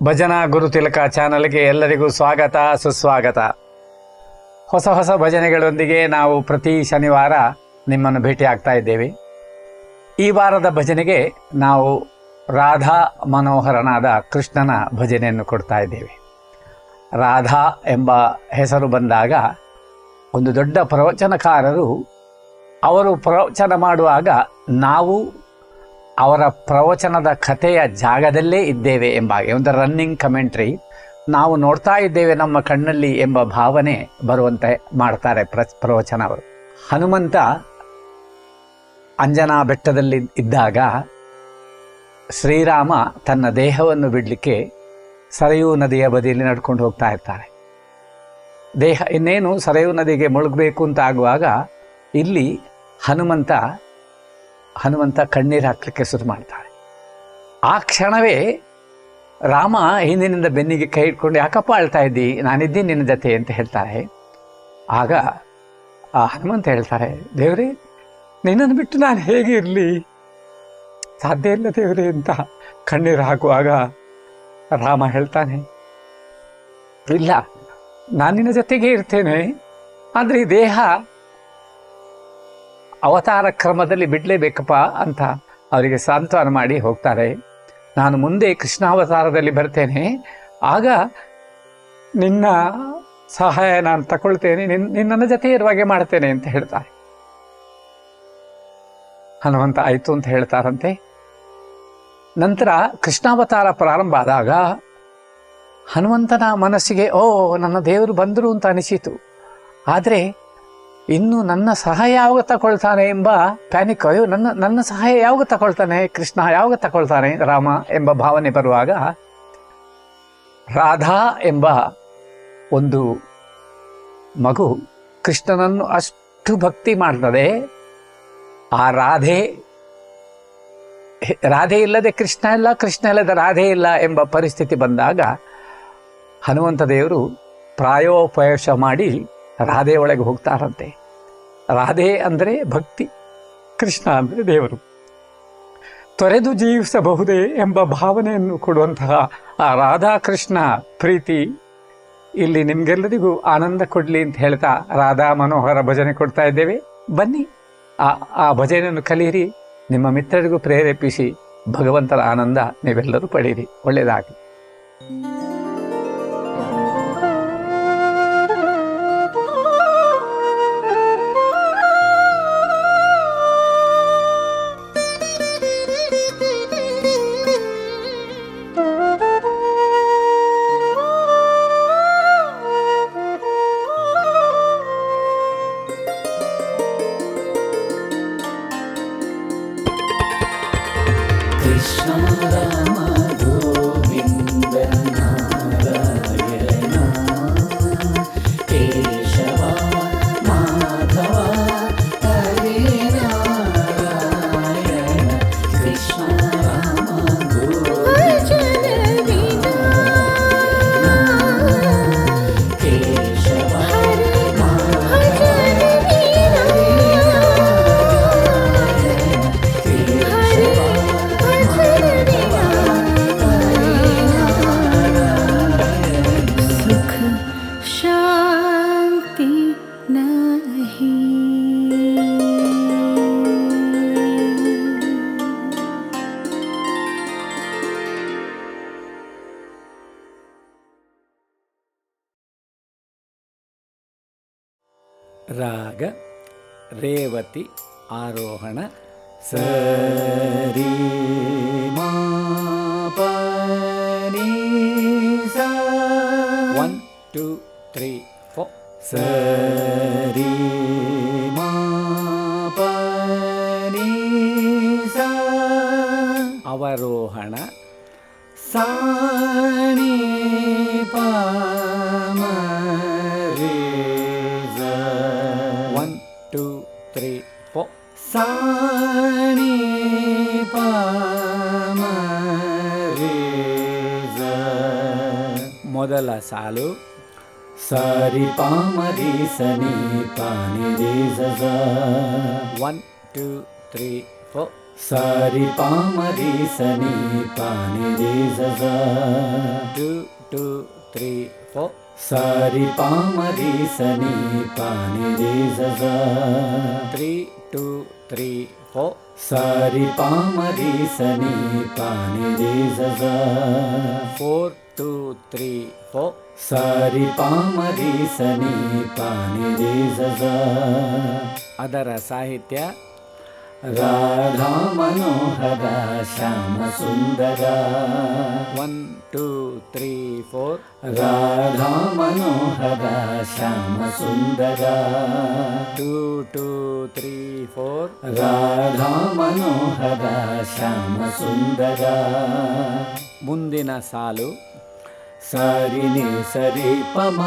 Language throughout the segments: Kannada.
ಭಜನಾ ಗುರುತಿಲಕ ಚಾನಲ್ಗೆ ಎಲ್ಲರಿಗೂ ಸ್ವಾಗತ ಸುಸ್ವಾಗತ. ಹೊಸ ಭಜನೆಗಳೊಂದಿಗೆ ನಾವು ಪ್ರತಿ ಶನಿವಾರ ನಿಮ್ಮನ್ನು ಭೇಟಿ ಆಗ್ತಾ ಇದ್ದೇವೆ. ಈ ವಾರದ ಭಜನೆಗೆ ನಾವು ರಾಧಾ ಮನೋಹರನಾದ ಕೃಷ್ಣನ ಭಜನೆಯನ್ನು ಕೊಡ್ತಾ ಇದ್ದೇವೆ. ರಾಧಾ ಎಂಬ ಹೆಸರು ಬಂದಾಗ ಒಂದು ದೊಡ್ಡ ಪ್ರವಚನಕಾರರು ಅವರು ಪ್ರವಚನ ಮಾಡುವಾಗ ನಾವು ಅವರ ಪ್ರವಚನದ ಕಥೆಯ ಜಾಗದಲ್ಲೇ ಇದ್ದೇವೆ ಎಂಬಾಗೆ ಒಂದು ರನ್ನಿಂಗ್ ಕಮೆಂಟ್ರಿ ನಾವು ನೋಡ್ತಾ ಇದ್ದೇವೆ ನಮ್ಮ ಕಣ್ಣಲ್ಲಿ ಎಂಬ ಭಾವನೆ ಬರುವಂತೆ ಮಾಡ್ತಾರೆ ಪ್ರವಚನ ಅವರು. ಹನುಮಂತ ಅಂಜನಾ ಬೆಟ್ಟದಲ್ಲಿ ಇದ್ದಾಗ ಶ್ರೀರಾಮ ತನ್ನ ದೇಹವನ್ನು ಬಿಡಲಿಕ್ಕೆ ಸರಯೂ ನದಿಯ ಬದಿಯಲ್ಲಿ ನಡ್ಕೊಂಡು ಹೋಗ್ತಾ ಇರ್ತಾರೆ. ದೇಹ ಇನ್ನೇನು ಸರಯೂ ನದಿಗೆ ಮುಳುಗಬೇಕು ಅಂತ ಆಗುವಾಗ ಇಲ್ಲಿ ಹನುಮಂತ ಕಣ್ಣೀರು ಹಾಕಲಿಕ್ಕೆ ಶುರು ಮಾಡ್ತಾನೆ. ಆ ಕ್ಷಣವೇ ರಾಮ ಹಿಂದಿನಿಂದ ಬೆನ್ನಿಗೆ ಕೈ ಇಟ್ಕೊಂಡು ಯಾಕಪ್ಪ ಅಳ್ತಾ ಇದ್ದಿ, ನಾನಿದ್ದೀನಿ ನಿನ್ನ ಜೊತೆ ಅಂತ ಹೇಳ್ತಾರೆ. ಆಗ ಆ ಹನುಮಂತ ಹೇಳ್ತಾರೆ, ದೇವರೇ ನಿನ್ನನ್ನು ಬಿಟ್ಟು ನಾನು ಹೇಗೆ ಇರಲಿ, ಸಾಧ್ಯ ಇಲ್ಲ ದೇವರೇ ಅಂತ ಕಣ್ಣೀರು ಹಾಕುವಾಗ ರಾಮ ಹೇಳ್ತಾನೆ, ಇಲ್ಲ ನಾನು ನಿನ್ನ ಜೊತೆಗೆ ಇರ್ತೇನೆ, ಆದರೆ ಈ ದೇಹ ಅವತಾರ ಕ್ರಮದಲ್ಲಿ ಬಿಡಲೇಬೇಕಪ್ಪ ಅಂತ ಅವರಿಗೆ ಸಾಂತ್ವನ ಮಾಡಿ ಹೋಗ್ತಾರೆ. ನಾನು ಮುಂದೆ ಕೃಷ್ಣಾವತಾರದಲ್ಲಿ ಬರ್ತೇನೆ, ಆಗ ನಿನ್ನ ಸಹಾಯ ನಾನು ತಗೊಳ್ತೇನೆ, ನಿನ್ನ ಜೊತೆ ಇರುವಾಗೆ ಮಾಡ್ತೇನೆ ಅಂತ ಹೇಳ್ತಾರೆ. ಹನುಮಂತ ಆಯಿತು ಅಂತ ಹೇಳ್ತಾರಂತೆ. ನಂತರ ಕೃಷ್ಣಾವತಾರ ಪ್ರಾರಂಭ ಆದಾಗ ಹನುಮಂತನ ಮನಸ್ಸಿಗೆ ನನ್ನ ದೇವರು ಬಂದರು ಅಂತ ಅನಿಸಿತು, ಆದರೆ ಇನ್ನು ನನ್ನ ಸಹಾಯ ಯಾವಾಗ ತಗೊಳ್ತಾನೆ ಎಂಬ ಪ್ಯಾನಿಕ್, ನನ್ನ ಸಹಾಯ ಯಾವಾಗ ತಗೊಳ್ತಾನೆ ಕೃಷ್ಣ, ಯಾವಾಗ ತಗೊಳ್ತಾನೆ ರಾಮ ಎಂಬ ಭಾವನೆ ಬರುವಾಗ ರಾಧಾ ಎಂಬ ಒಂದು ಮಗು ಕೃಷ್ಣನನ್ನು ಅಷ್ಟು ಭಕ್ತಿ ಮಾಡ್ತದೆ. ಆ ರಾಧೆ ಇಲ್ಲದೆ ಕೃಷ್ಣ ಇಲ್ಲ, ಕೃಷ್ಣ ಇಲ್ಲದೆ ರಾಧೆ ಇಲ್ಲ ಎಂಬ ಪರಿಸ್ಥಿತಿ ಬಂದಾಗ ಹನುಮಂತ ದೇವರು ಪ್ರಾಯೋಪವೇಶ ಮಾಡಿ ರಾಧೆ ಒಳಗೆ ಹೋಗ್ತಾರಂತೆ. ರಾಧೆ ಅಂದರೆ ಭಕ್ತಿ, ಕೃಷ್ಣ ಅಂದರೆ ದೇವರು. ತೊರೆದು ಜೀವಿಸಬಹುದೇ ಎಂಬ ಭಾವನೆಯನ್ನು ಕೊಡುವಂತಹ ಆ ರಾಧಾಕೃಷ್ಣ ಪ್ರೀತಿ ಇಲ್ಲಿ ನಿಮಗೆಲ್ಲರಿಗೂ ಆನಂದ ಕೊಡಲಿ ಅಂತ ಹೇಳ್ತಾ ರಾಧಾ ಮನೋಹರ ಭಜನೆ ಕೊಡ್ತಾ ಇದ್ದೇವೆ. ಬನ್ನಿ ಆ ಭಜನೆಯನ್ನು ಕಲಿಯಿರಿ, ನಿಮ್ಮ ಮಿತ್ರರಿಗೂ ಪ್ರೇರೇಪಿಸಿ ಭಗವಂತನ ಆನಂದ ನೀವೆಲ್ಲರೂ ಪಡೀರಿ. ಒಳ್ಳೆಯದಾಗಲಿ. Krishna Rama Govinda Narayana Keshava Madhava Hare Narayana Krishna Rama Govinda Keshava Madhava ರಾಗ ರೇವತಿ ಆರೋಹಣ ಸರಿ ಮಾ ಪ ನೀ ಸಾ 1 2 3 4 ಸರಿ ಮಾ ಪ ನೀ ಸಾ ಅವರೋಹಣ ಸಾ ನಿ ಪ ಮ ರೇ 1 2 3 4 ಸಾ ನಿ ಪ ಮ ರೇ ಮೊದಲ ಸಾಲು ಸಾರಿ ಪಾಮರಿ ಸನಿ ಪಾನಿ ರೇ ಸ 1 2 3 4 ಸಾರಿ ಪಾಮರಿ ಸನಿ ಪಾನಿ ರೇ ಸ 2 2 3 4 ಸಾರಿ ಪಾಮರಿ ಸನಿ ಪಾನಿ ರೇ ಸ 3 2 3 4 ಸಾರಿ ಪಾಮರಿ ಸನಿ ಪಾನಿ ರೇ ಸ 4 2 3 4 ಸಾರಿ ಪಾಮರಿ ಸನಿ ಪಾನಿ ರೇ ಸ. ಅದರ ಸಾಹಿತ್ಯ ರಾಧಾ ಮನೋಹರ ಶ್ಯಾಮ ಸುಂದರ. 1 2 3 4 ರಾಧಾ ಮನೋಹರ ಶ್ಯಾಮ ಸುಂದರ. 2 2 3 4 ರಾಧಾ ಮನೋಹರ ಶ್ಯಾಮ ಸುಂದರ. ಮುಂದಿನ ಸಾಲು ಸರಿ ನಿ ಸರಿ ಪಮ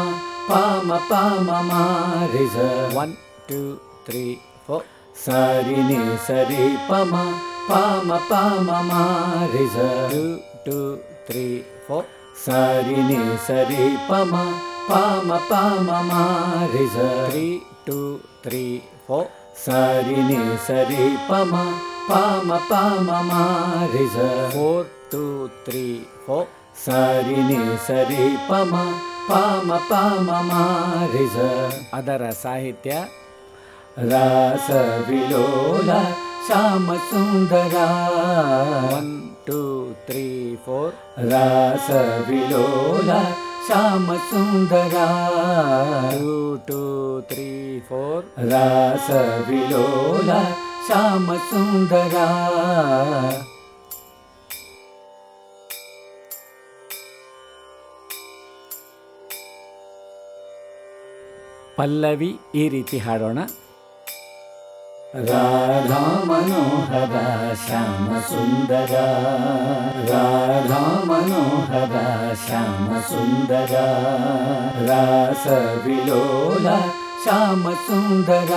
ಪಾಮ ಪಾಮ ಮಾರಿ ಸ. 1 2 3 4 ಸರಿ ನಿ ಸರಿ ಪಮ ಪಾಮ ಪಾಮ ಮಾರಿ ಸ. 2 2 3 4 ಸರಿ ನಿ ಸರಿ ಪಮ ಪಾಮ ಪಾಮ ಮಾರಿ ಸ. 3 2 3 4 ಸರಿ ನಿ ಸರಿ ಪಮ ಪಾಮ ಪಾಮ ಮಾರಿ ಸ. 4 2 3 4 ಸರಿ ನಿ ಸರಿ ಪಮ ಪಾಮ ಪಾಮ ಮಾರಿ ಸ. ಅದರ ಸಾಹಿತ್ಯ ರಾಸ ವಿಲೋಲ ಶ್ಯಾಮ ಸುಂದರ. 1 2 3 4 ರಾಸ ವಿಲೋಲ ಶ್ಯಾಮ ಸುಂದರ. 2 2 3 4 ರಾಸ ವಿಲೋಲ ಶ್ಯಾಮ ಸುಂದರ. ಪಲ್ಲವಿ ಈ ರೀತಿ ಹಾಡೋಣ. ರಾಧಾ ಮನೋಹರ ಶ್ಯಾಮ ಸುಂದರ. ರಾಧಾ ಮನೋಹರ ಶ್ಯಾಮ ಸುಂದರ. ರಾಸ ವಿಲೋಲ ಶ್ಯಾಮ ಸುಂದರ.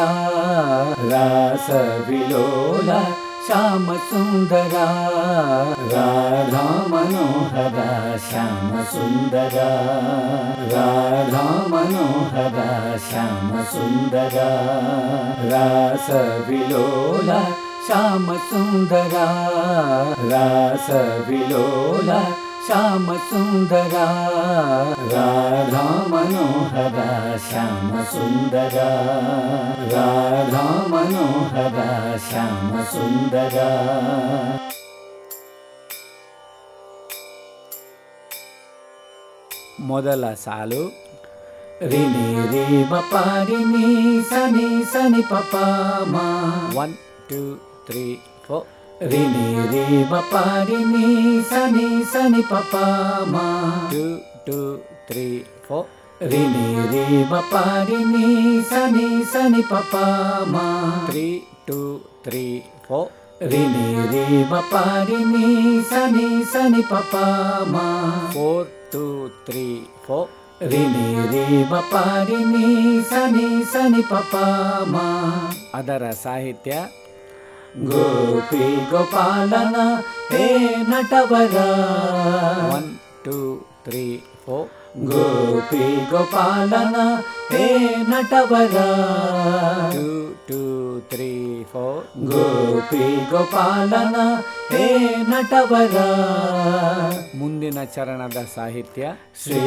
ರಾಸ ವಿಲೋಲ ಶ್ಯಾಮ ಸುಂದರ. ರಾಧಾ ಮನೋಹರ ಶ್ಯಾಮ ಸುಂದರ. ರಾಧಾ ಮನೋಹರ ಶ್ಯಾಮ ಸುಂದರ. ರಾಸ ವಿಲೋಲ ಶ್ಯಾಮ ಸುಂದರ. ರಾಸ ವಿಲೋಲ ಶ್ಯಾಮ ಸುಂದರ. ರಾಧಾ ಮನೋಹರ ಶ್ಯಾಮ ಸುಂದರ. ರಾಧಾ ಮನೋಹರ ಶ್ಯಾಮ ಸುಂದರ. ಮೊದಲ ಸಾಲು ರಿನಿ ರೇ ಮ ಪಾರಿ ನೀ ಸನಿ ಸನಿ ಪಪ ಮಾ. 1 2 3 4 ರಿನಿ ರೇ ಮ ಪಾರಿ ನೀ ಸನಿ ಸನಿ ಪಪ ಮಾ. 2 2 3 4 ರಿನಿ ರೇ ಮ ಪಾರಿ ನೀ ಸನಿ ಸನಿ ಪಪ ಮಾ. 3 2 3 4 ರಿನಿ ರೇ ಮ ಪಾರಿ ನೀ ಸನಿ ಸನಿ ಪಪ ಮಾ. 4 2 3 4 ರಿನಿ ರೇ ಮ ಪಾರಿ ನೀ ಸನಿ ಸನಿ ಪಪ ಮಾ. ಅದರ ಸಾಹಿತ್ಯ ಗೋಪಿ ಗೋಪಾಲನ ಹೇ ನಟವರ. 1 2 3 4 ಗೋಪಿ ಗೋಪಾಲನ ಹೇ ನಟವರ. 2 2 3 4 ಗೋಪಿ ಗೋಪಾಲನ ಹೇ ನಟವರ. ಮುಂದಿನ ಚರಣದ ಸಾಹಿತ್ಯ ಶ್ರೀ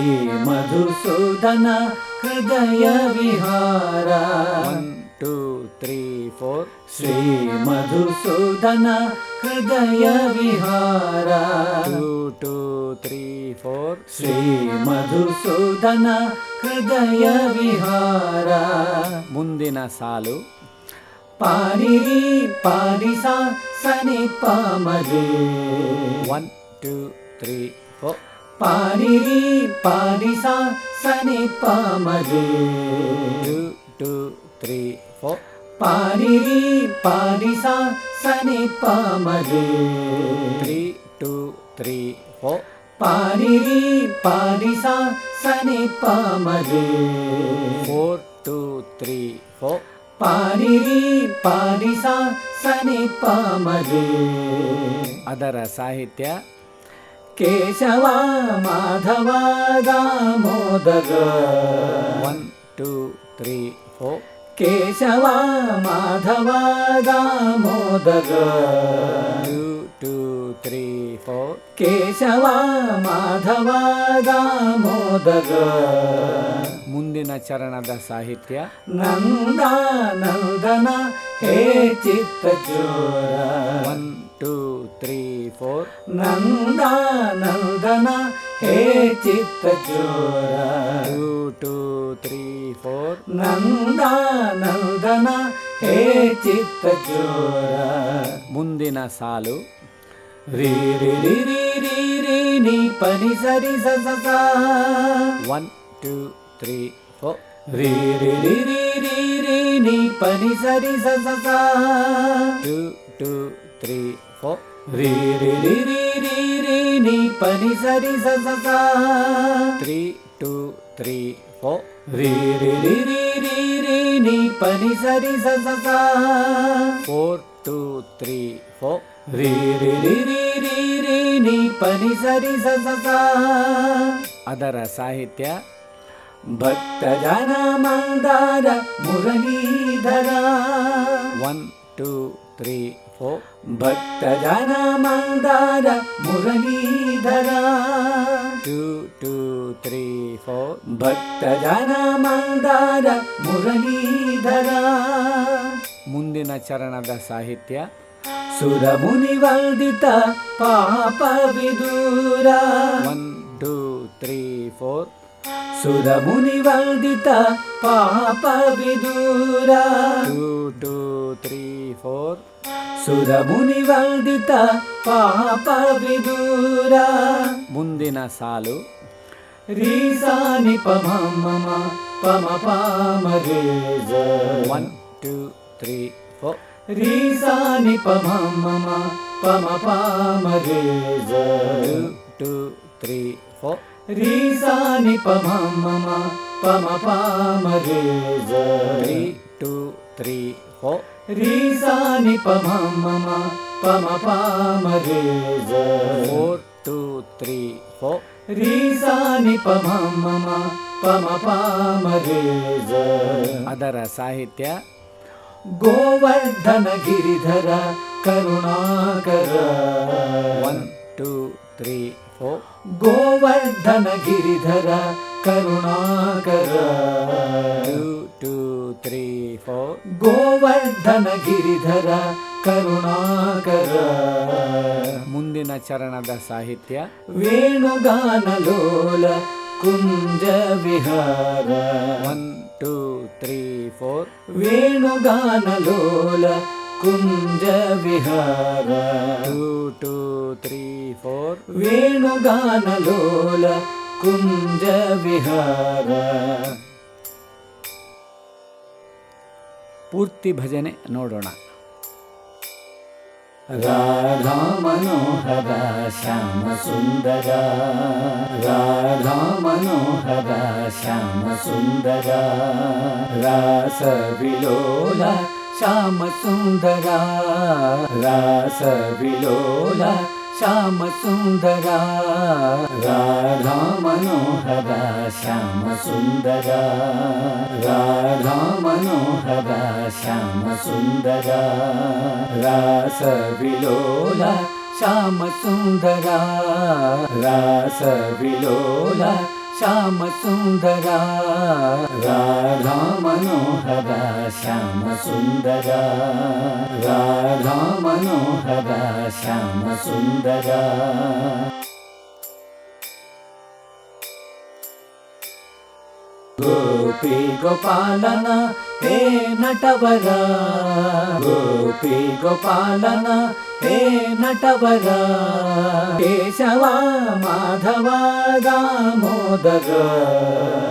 ಮಧುಸೂದನ ಹೃದಯ ವಿಹಾರ. 1 2 3 4 ಶ್ರೀ ಮಧುಸೂದನ ಹೃದಯ ವಿಹಾರ. 2 2 3 4 ಶ್ರೀ ಮಧುಸೂದನ ಹೃದಯ ವಿಹಾರ. ಮುಂದಿನ ಸಾಲು ಪಾರಿರಿ ಪಾರಿಸ ಸನಿ ಪಾಮರೆ. 1 2 3 4 ಪಾರಿರಿ ಪಾರಿಸ ಸನಿ ಪಾಮರೆ. 2 2 3 4 ಪಾರಿರಿ ಪಾರಿಸ ಸನಿ ಪಾಮರೆ. 3 2 3 4 ಪಾರಿರಿ ಪಾರಿಸ ಸನಿ ಪಾಮರೆ. 4 2 3 4 ಪಾರಿರಿ ಪಾರಿಸ ಸನಿ ಪಾಮರೆ. ಅದರ ಸಾಹಿತ್ಯ ಕೇಶವ ಮಾಧವ ದಾಮೋದರ. 1 2 3 4 ಕೇಶವ ಮಾಧವ ದಾಮೋದರ. 2 2 3 4 ಕೇಶವ ಮಾಧವ ದಾಮೋದರ. ಮುಂದಿನ ಚರಣದ ಸಾಹಿತ್ಯ ನಂದ ನಂದನ ಹೇ ಚಿತ್ತಚೂರ. 1 2 3 4 ನಂದ ನಂದನ ಹೇ ಚಿತ್ತಚೂರ. 2 2 3 4 ನಂದ ನಂದನ ಹೇ ಚಿತ್ತಚೂರ. ಮುಂದಿನ ಸಾಲು ರೀ ರಿ ರಿ ರಿ ರಿ ರಿ ನಿ ಪನಿ ಸರಿ ಸ ಸ ಸ. 1 2 3 4 ರೀ ರಿ ರಿ ರಿ ರಿ ರಿ ನಿ ಪನಿ ಸರಿ ಸ ಸ ಸ. 2 2 3 4 ರೀ ರಿ ರಿ ರಿ ರಿ ರಿ ನಿ ಪನಿ ಸರಿ ಸ ಸ ಸ. 3 2 3 4 ರೀ ರಿ ರಿ ರಿ ರಿ ರಿ ನಿ ಪನಿ ಸರಿ ಸ ಸ ಸ. 4 2 3 4 ರೀ ರಿ ರಿ ರಿ ರಿ ರಿ ನಿ ಪನಿ ಸರಿ ಸ ಸ ಸ. ಅದರ ಸಾಹಿತ್ಯ ಭಕ್ತ ಜನ ಮಂದಾರ ಮುರಳೀಧರ. 1 2 3 4 ಭಕ್ತ ಜನ ಮಂದಾರ ಮುರಳೀಧರ. 2 2 3 4 ಭಕ್ತ ಜನ ಮಂದಾರ ಮುರಳೀಧರ. ಮುಂದಿನ ಚರಣದ ಸಾಹಿತ್ಯ ಸುರ ಮುನಿ ವಂದಿತ ಪಾಪ ವಿದೂರ. 1 2 3 4 ಸುರ ಮುನಿ ವಂದಿತ ಪಾಪ ವಿದೂರ. 2 2 3 4 ಸುರ ಮುನಿ ವಂದಿತ ಪಾಪ ವಿದೂರ. ಮುಂದಿನ ಸಾಲು ರೀ ಸಾ ನಿ ಪ ಮ ಮ ಮ ಪ ಮ ಪ ಮ ರೇ ಸ. 1 2 3 4 ರೀ ಸಾ ನಿ ಪ ಮ ಮ ಮ ಪ ಮ ಪ ಮ ರೇ ಸ. 2 2 3 4 ರೀ ಸಾ ನಿ ಪ ಮ ಮ ಮ ಪ ಮ ಪ ಮ ರೇ ಸ. 3 2 3 4 ರೀ ಸಾ ನಿ ಪ ಮ ಮ ಮ ಪ ಮ ಪ ಮ ರೇ ಸ. 4 2 3 4 ರೀ ಸಾ ನಿ ಪ ಮ ಮ ಮ ಪ ಮ ಪ ಮ ರೇ ಸ. ಅದರ ಸಾಹಿತ್ಯ ಗೋವರ್ಧನ ಗಿರಿಧರ ಕರುಣಾಕರ. 1 2 3 4 ಗೋವರ್ಧನ ಗಿರಿಧರ ಕರುಣಾಕರ. 2 2 3 4 ಗೋವರ್ಧನ ಗಿರಿಧರ ಕರುಣಾಕರ. ಮುಂದಿನ ಚರಣದ ಸಾಹಿತ್ಯ ವೇಣುಗಾನಲೋಲ ಕುಂಜ ವಿಹಾರ. 1 2 3 4 ವೇಣುಗಾನಲೋಲ ಕುಂಜ ವಿಹಾರ. 2 2 3 4 ವೇಣುಗಾನಲೋಲ ಕುಂಜ ವಿಹಾರ. ಪೂರ್ತಿ ಭಜನೆ ನೋಡೋಣ. ರಾಧಾ ಮನೋಹರ ಶ್ಯಾಮ ಸುಂದರ. ರಾಧಾ ಮನೋಹರ ಶ್ಯಾಮ ಸುಂದರ. ರಾಸ ವಿಲೋಲ ಶ್ಯಾಮ ಸುಂದರ. ರಾಸ ವಿಲೋಲ ಶ್ಯಾಮ ಸುಂದರ. ರಾಧಾ ಮನೋಹರ ಶ್ಯಾಮ ಸುಂದರ. ರಾಧಾ ಮನೋಹರ ಶ್ಯಾಮ ಸುಂದರ. ರಾಸ ವಿಲೋಲ ಶ್ಯಾಮ ಸುಂದರ. ರಾಸ ವಿಲೋಲ ಶ್ಯಾಮ ಸುಂದರ. ರಾಧಾ ಮನೋಹರ ಶ್ಯಾಮ ಸುಂದರ. ರಾಧಾ ಮನೋಹರ ಶ್ಯಾಮ ಸುಂದರ. ಗೋಪಿ ಗೋಪಾಲನ ಹೇ ನಟವರ. ಗೋಪಿ ಗೋಪಾಲನ ಹೇ ನಟವರ. ಕೇಶವ ಮಾಧವ ದಾಮೋದರ.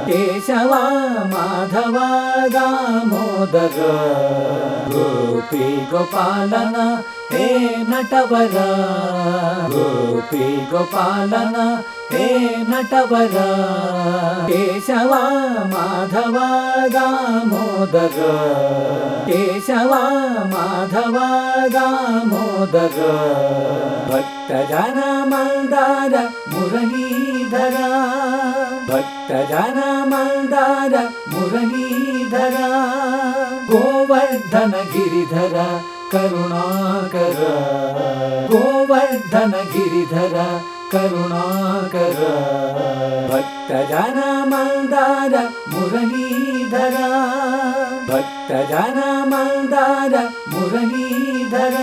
ಕೇಶವ ಮಾಧವ ದಾಮೋದರ. ಗೋಪಿ ಗೋಪಾಲನ ಹೇ ನಟವರ. ಗೋಪಿ ಗೋಪಾಲನ ಹೇ ನಟವರ. ಕೇಶವ ಮಾಧವ ದಾಮೋದರ. ಕೇಶವ ಮಾಧವ ದಾಮೋದರ. ಭಕ್ತ ಜನ ಮಂದಾರ ಮುರಳೀಧರ. ಭಕ್ತ ಜನ ಮಂದಾರ ಮುರಳೀಧರ. ಗೋವರ್ಧನ ಗಿರಿಧರ ಕರುಣಾಕರ ಗೋವರ್ಧನ ಗಿರಿಧರ ಕರುಣಾಕರ ಭಕ್ತಜನ ಮಂದಾರ ಮುರಳೀಧರ ಭಕ್ತಜನ ಮಂದಾರ ಮುರಳೀಧರ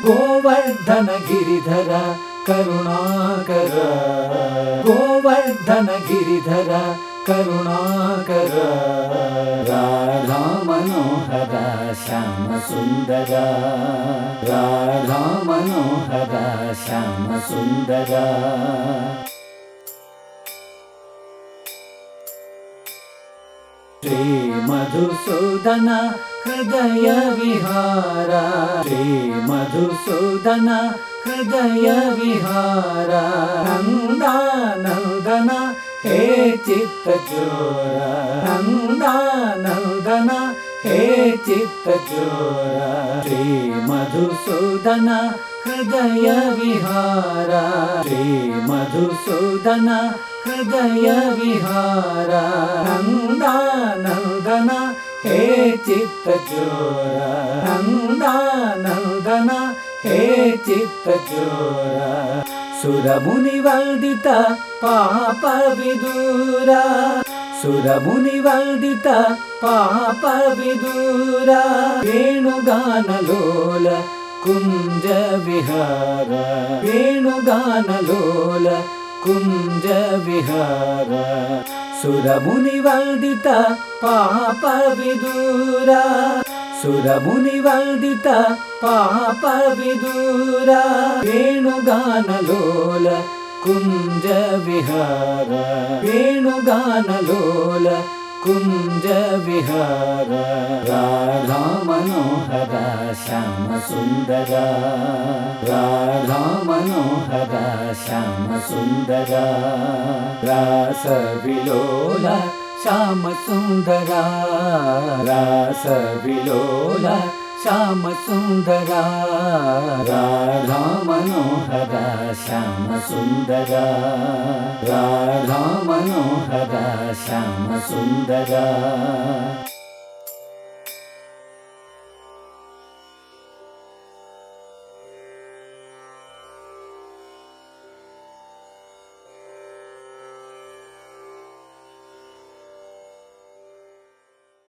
ಗೋವರ್ಧನ ಗಿರಿಧರ ಕರುಣಾಕರ ಗೋವರ್ಧನ ಗಿರಿಧರ ಕರುಣಾಕರ ರಾಧಾ ಮನೋಹರ ಶ್ಯಾಮ ಸುಂದರ ರಾಧಾ ಮನೋಹರ ಶ್ಯಾಮ ಸುಂದರ ಶ್ರೀ ಮಧುಸೂದನ ಹೃದಯ ವಿಹಾರ ಶ್ರೀ ಮಧುಸೂದನ ಹೃದಯ ವಿಹಾರ ನಂದಾನಂದನ ಹೇ ಚಿತ್ತ ಚೋರ ನಂದಾನಂದನ ಹೇ ಚಿತ್ತ ಚೋರ ಶ್ರೀ ಮಧುಸೂದನ ಹೃದಯ ವಿಹಾರ ಶ್ರೀ ಮಧುಸೂದನ ಹೃದಯ ವಿಹಾರ ನಂದಾನಂದನ ಹೇ ಚಿತ್ತ ಚೋರ ನಂದಾನಂದನ ಹೇ ಚಿತ್ತ ಚೋರ ಸುರಮುನಿ ವಂದಿತ ಪಾಪ ವಿದೂರ ಸುರಮುನಿ ವಂದಿತ ಪಾಪ ವಿದೂರ ವೇಣುಗಾನಲೋಲ ಕುಂಜ ವಿಹಾರ ವೇಣುಗಾನಲೋಲ ಕುಂಜ ವಿಹಾರ ಸುರಮುನಿ ವಂದಿತ ಪಾಪ ವಿದೂರ ಸುರಮುನಿ ವಂದಿತ ಪಾಪ ವಿದೂರ ವೇಣುಗಾನಲೋಲ ಕುಂಜ ವಿಹಾರ ವೇಣುಗಾನಲೋಲ ಕುಂಜ ವಿಹಾರ ರಾಧಾ ಮನೋಹರ ಶ್ಯಾಮ ಸುಂದರ ರಾಧಾ ಮನೋಹರ ಶ್ಯಾಮ ಸುಂದರ ರಾಸ ವಿಲೋಲ ಶ್ಯಾಮ ಸುಂದರ ರಾಸ ವಿಲೋಲ ಶ್ಯಾಮ ಸುಂದರ ರಾಧಾ ಮನೋಹರ ಶ್ಯಾಮ ಸುಂದರ ರಾಧಾ ಮನೋಹರ ಶ್ಯಾಮ ಸುಂದರ